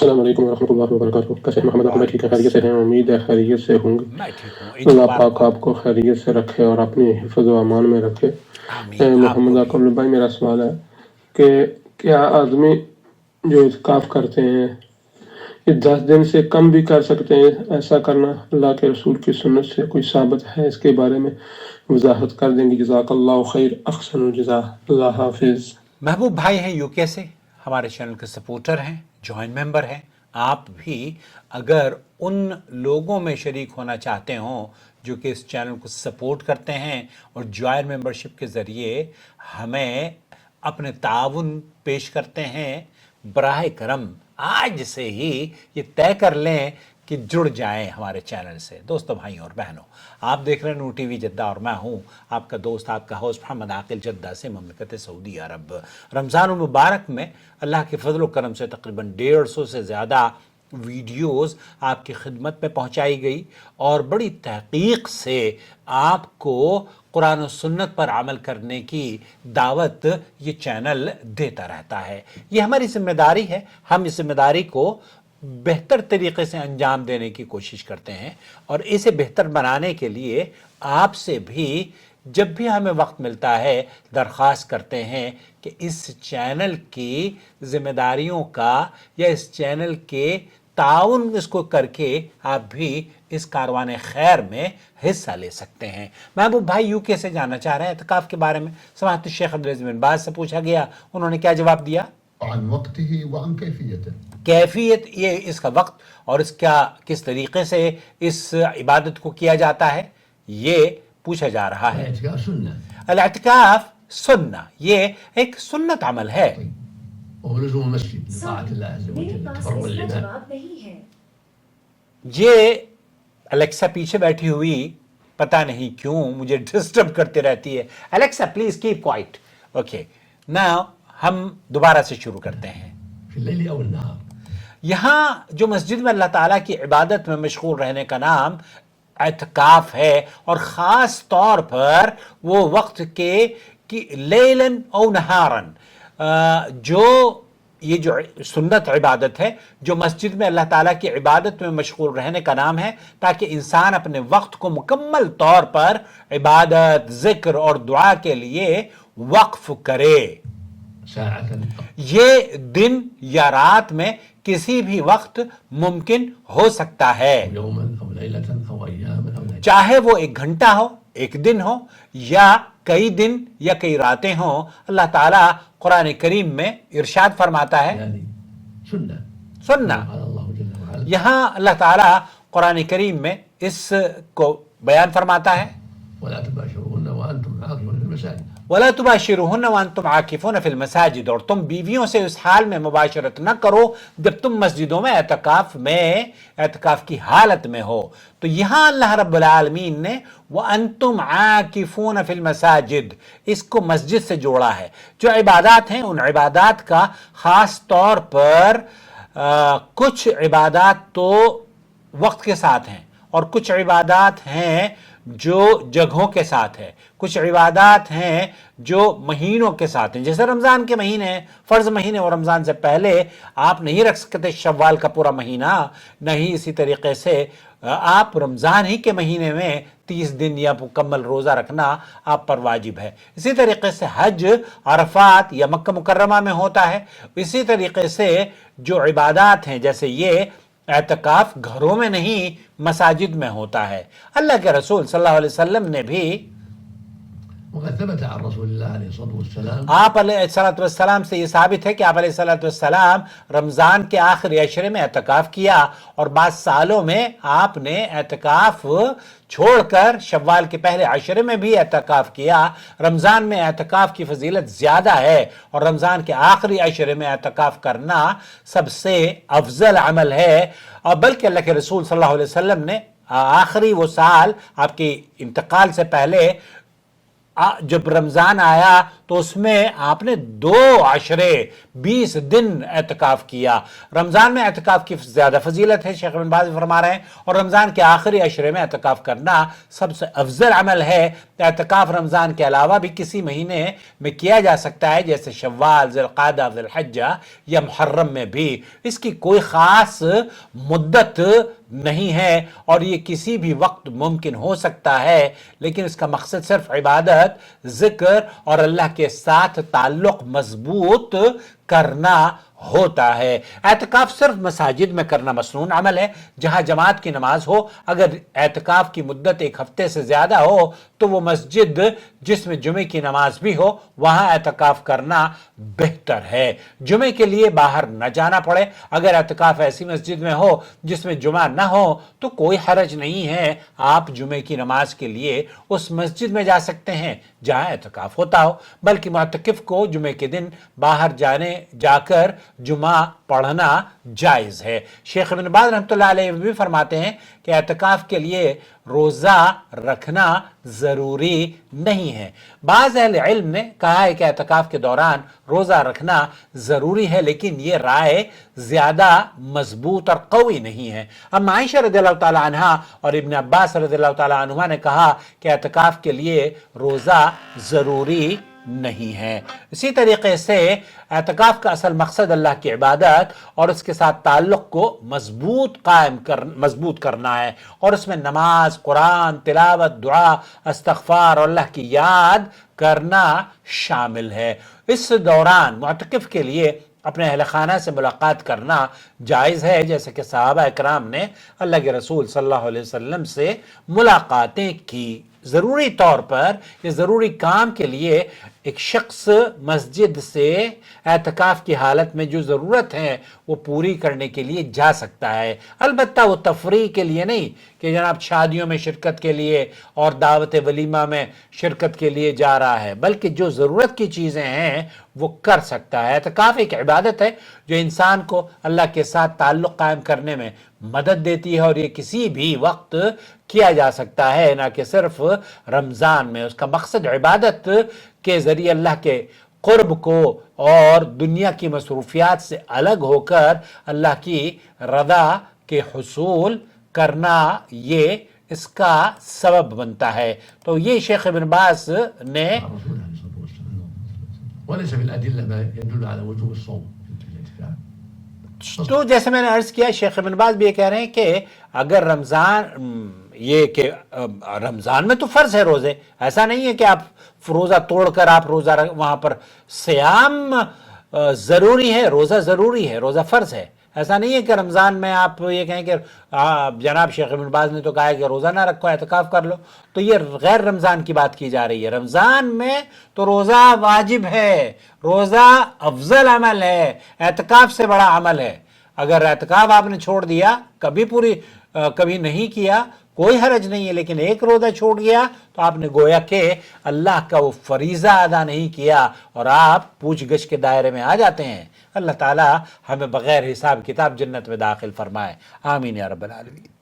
السلام علیکم ورحمۃ اللہ وبرکاتہ. کیسے ہیں محمد؟ آپ میں ٹھیک ہے، خیریت سے ہیں؟ امید ہے خیریت سے ہوں گے. میں ٹھیک ہوں. عید اللہ مبارک پاک ہو. آپ کو خیریت سے رکھے اور اپنی حفظ و امان میں رکھے. آمین. آپ محمد کو بھی. اکمل بھائی، میرا سوال ہے کہ کیا آدمی جو اعتکاف کرتے ہیں یہ 10 دن سے کم بھی کر سکتے ہیں؟ ایسا کرنا اللہ کے رسول کی سنت سے کوئی ثابت ہے؟ اس کے بارے میں وضاحت کر دیں گے. جزاک اللہ خیر، احسن الجزا. اللہ حافظ. محبوب بھائی ہیں یو کے سے، ہمارے چینل کے سپورٹر ہیں، جوائنٹ ممبر ہیں. آپ بھی اگر ان لوگوں میں شریک ہونا چاہتے ہوں جو کہ اس چینل کو سپورٹ کرتے ہیں اور جوائنٹ ممبرشپ کے ذریعے ہمیں اپنے تعاون پیش کرتے ہیں، براہ کرم آج سے ہی یہ طے کر لیں کہ جڑ جائیں ہمارے چینل سے. دوستو، بھائیوں اور بہنوں، آپ دیکھ رہے ہیں نور ٹی وی جدہ اور میں ہوں آپ کا دوست، آپ کا ہوسٹ محمد عاقل، جدہ سے، مملکت سعودی عرب. رمضان المبارک میں اللہ کے فضل و کرم سے تقریباً 150 سے زیادہ ویڈیوز آپ کی خدمت میں پہنچائی گئی اور بڑی تحقیق سے آپ کو قرآن و سنت پر عمل کرنے کی دعوت یہ چینل دیتا رہتا ہے. یہ ہماری ذمہ داری ہے. ہم اس ذمہ داری کو بہتر طریقے سے انجام دینے کی کوشش کرتے ہیں اور اسے بہتر بنانے کے لیے آپ سے بھی جب بھی ہمیں وقت ملتا ہے درخواست کرتے ہیں کہ اس چینل کی ذمہ داریوں کا یا اس چینل کے تعاون اس کو کر کے آپ بھی اس کاروان خیر میں حصہ لے سکتے ہیں. محبوب بھائی یو کے سے جاننا چاہ رہے ہیں اعتکاف کے بارے میں. سماحت الشیخ عبدالعزیز بن باز سے پوچھا گیا، انہوں نے کیا جواب دیا؟ عن وقته وعن كيفيته. کیفیت، یہ اس کا وقت اور اس کا کس طریقے سے اس عبادت کو کیا جاتا ہے یہ پوچھا جا رہا ہے. الاعتكاف سنة الاعتکاف سنہ، یہ ایک سنت عمل ہے. وهو لزوم المسجد لطاعة الله عز وجل میرے پاس تفرغ اس کا للعبادة. جواب نہیں ہے. یہ الیکسا پیچھے بیٹھی ہوئی پتہ نہیں کیوں مجھے ڈسٹرب کرتے رہتی ہے. Alexa please keep quiet. Okay, now ہم دوبارہ سے شروع کرتے ہیں. في الليل أو النهار. یہاں جو مسجد میں اللہ تعالیٰ کی عبادت میں مشغول رہنے کا نام اعتکاف ہے، اور خاص طور پر وہ وقت کے کہ لیلاً او نہاراً، جو یہ جو سنت عبادت ہے جو مسجد میں اللہ تعالیٰ کی عبادت میں مشغول رہنے کا نام ہے، تاکہ انسان اپنے وقت کو مکمل طور پر عبادت، ذکر اور دعا کے لیے وقف کرے. ساعة. یہ دن یا رات میں کسی بھی وقت ممکن ہو سکتا ہے، يوما أو ليلة أو أياما أو ليلة. چاہے وہ 1 گھنٹہ ہو، 1 دن ہو، یا کئی دن یا کئی راتیں ہوں. اللہ تعالیٰ قرآن کریم میں ارشاد فرماتا ہے يعني سنة. سننا. قال الله جل وعلا یہاں اللہ تعالیٰ قرآن کریم میں اس کو بیان فرماتا ہے، ولا تباشرون وأنتم عاكفون في المساجد. وَلَا تُبَاشِرُهُنَّ وَأَنْتُمْ عَاكِفُونَ فِي الْمَسَاجِدِ، اور تم بیویوں سے اس حال میں مباشرت نہ کرو جب تم مسجدوں میں اعتکاف کی حالت میں ہو. تو یہاں اللہ رب العالمین نے وَأَنْتُمْ عَاكِفُونَ فِي الْمَسَاجِدِ اس کو مسجد سے جوڑا ہے. جو عبادات ہیں ان عبادات کا خاص طور پر کچھ عبادات تو وقت کے ساتھ ہیں اور کچھ عبادات ہیں جو جگہوں کے ساتھ ہے، کچھ عبادات ہیں جو مہینوں کے ساتھ ہیں. جیسے رمضان کے مہینے ہیں، فرض مہینے، اور رمضان سے پہلے آپ نہیں رکھ سکتے شوال کا پورا مہینہ، نہیں اسی طریقے سے آپ رمضان ہی کے مہینے میں 30 دن یا مکمل روزہ رکھنا آپ پر واجب ہے. اسی طریقے سے حج عرفات یا مکہ مکرمہ میں ہوتا ہے. اسی طریقے سے جو عبادات ہیں جیسے یہ اعتکاف گھروں میں نہیں مساجد میں ہوتا ہے. اللہ کے رسول صلی اللہ علیہ وسلم نے بھی وقد ثبت عن رسول الله عليه الصلاة والسلام آپ علیہ الصلوۃ والسلام سے یہ ثابت ہے کہ آپ علیہ الصلوۃ والسلام رمضان کے آخری عشرے میں اعتکاف کیا، اور بعض سالوں میں آپ نے اعتکاف چھوڑ کر شوال کے پہلے عشرے میں بھی اعتکاف کیا. رمضان میں اعتکاف کی فضیلت زیادہ ہے اور رمضان کے آخری عشرے میں اعتکاف کرنا سب سے افضل عمل ہے. اور بلکہ اللہ کے رسول صلی اللہ علیہ وسلم نے آخری وہ سال آپ کے انتقال سے پہلے جب رمضان آیا تو اس میں آپ نے 2 عشرے 20 دن اعتکاف کیا. رمضان میں اعتکاف کی زیادہ فضیلت ہے, شیخ ابن باز فرما رہے ہیں, اور رمضان کے آخری عشرے میں اعتکاف کرنا سب سے افضل عمل ہے. اعتکاف رمضان کے علاوہ بھی کسی مہینے میں کیا جا سکتا ہے, جیسے شوال, ذی القعدہ, ذی الحجہ یا محرم میں بھی. اس کی کوئی خاص مدت نہیں ہے اور یہ کسی بھی وقت ممکن ہو سکتا ہے, لیکن اس کا مقصد صرف عبادت, ذکر اور اللہ کے ساتھ تعلق مضبوط کرنا ہوتا ہے. اعتکاف صرف مساجد میں کرنا مسنون عمل ہے جہاں جماعت کی نماز ہو. اگر اعتکاف کی مدت 1 ہفتے سے زیادہ ہو تو وہ مسجد جس میں جمعے کی نماز بھی ہو وہاں اعتکاف کرنا بہتر ہے, جمعے کے لیے باہر نہ جانا پڑے. اگر اعتکاف ایسی مسجد میں ہو جس میں جمعہ نہ ہو تو کوئی حرج نہیں ہے, آپ جمعے کی نماز کے لیے اس مسجد میں جا سکتے ہیں جہاں اعتکاف ہوتا ہو, بلکہ معتکف کو جمعے کے دن باہر جا کر جمعہ پڑھنا جائز ہے. شیخ ابن باز رحمۃ اللہ علیہ بھی فرماتے ہیں کہ اعتکاف کے لیے روزہ رکھنا ضروری نہیں ہے. بعض اہل علم نے کہا ہے کہ اعتکاف کے دوران روزہ رکھنا ضروری ہے, لیکن یہ رائے زیادہ مضبوط اور قوی نہیں ہے. اما عائشہ رضی اللہ تعالی عنہا اور ابن عباس رضی اللہ تعالی عنہما نے کہا کہ اعتکاف کے لیے روزہ ضروری نہیں ہے. اسی طریقے سے اعتکاف کا اصل مقصد اللہ کی عبادت اور اس کے ساتھ تعلق کو مضبوط کرنا ہے, اور اس میں نماز, قرآن تلاوت, دعا, استغفار اور اللہ کی یاد کرنا شامل ہے. اس دوران معتکف کے لیے اپنے اہل خانہ سے ملاقات کرنا جائز ہے, جیسے کہ صحابہ اکرام نے اللہ کے رسول صلی اللہ علیہ وسلم سے ملاقاتیں کی. ضروری طور پر یہ ضروری کام کے لیے ایک شخص مسجد سے اعتکاف کی حالت میں جو ضرورت ہے وہ پوری کرنے کے لیے جا سکتا ہے. البتہ وہ تفریح کے لیے نہیں کہ جناب شادیوں میں شرکت کے لیے اور دعوت ولیمہ میں شرکت کے لیے جا رہا ہے, بلکہ جو ضرورت کی چیزیں ہیں وہ کر سکتا ہے. اعتکاف ایک عبادت ہے جو انسان کو اللہ کے ساتھ تعلق قائم کرنے میں مدد دیتی ہے, اور یہ کسی بھی وقت کیا جا سکتا ہے, نہ کہ صرف رمضان میں. اس کا مقصد عبادت کے ذریعے اللہ کے قرب کو اور دنیا کی مصروفیات سے الگ ہو کر اللہ کی رضا کے حصول کرنا, یہ اس کا سبب بنتا ہے. تو یہ شیخ ابن باز نے الرسول عليه الصلاة والسلام. وليس في الأدلة ما يدل على وجوب الصوم في الاعتكاف. تو جیسے میں نے عرض کیا, شیخ ابن باز بھی یہ کہہ رہے ہیں کہ اگر رمضان میں تو فرض ہے روزے, ایسا نہیں ہے کہ آپ روزہ توڑ کر آپ روزہ وہاں پر سیام ضروری ہے, روزہ ضروری ہے, روزہ فرض ہے. ایسا نہیں ہے کہ رمضان میں آپ یہ کہیں کہ جناب شیخ ابن باز نے تو کہا ہے کہ روزہ نہ رکھو, اعتکاف کر لو, تو یہ غیر رمضان کی بات کی جا رہی ہے. رمضان میں تو روزہ واجب ہے, روزہ افضل عمل ہے, اعتکاف سے بڑا عمل ہے. اگر اعتکاف آپ نے چھوڑ دیا, کبھی نہیں کیا, کوئی حرج نہیں ہے, لیکن ایک روزہ چھوڑ گیا تو آپ نے گویا کہ اللہ کا وہ فریضہ ادا نہیں کیا اور آپ پوچھ گچھ کے دائرے میں آ جاتے ہیں. اللہ تعالی ہمیں بغیر حساب کتاب جنت میں داخل فرمائے. آمین یا رب العالمین.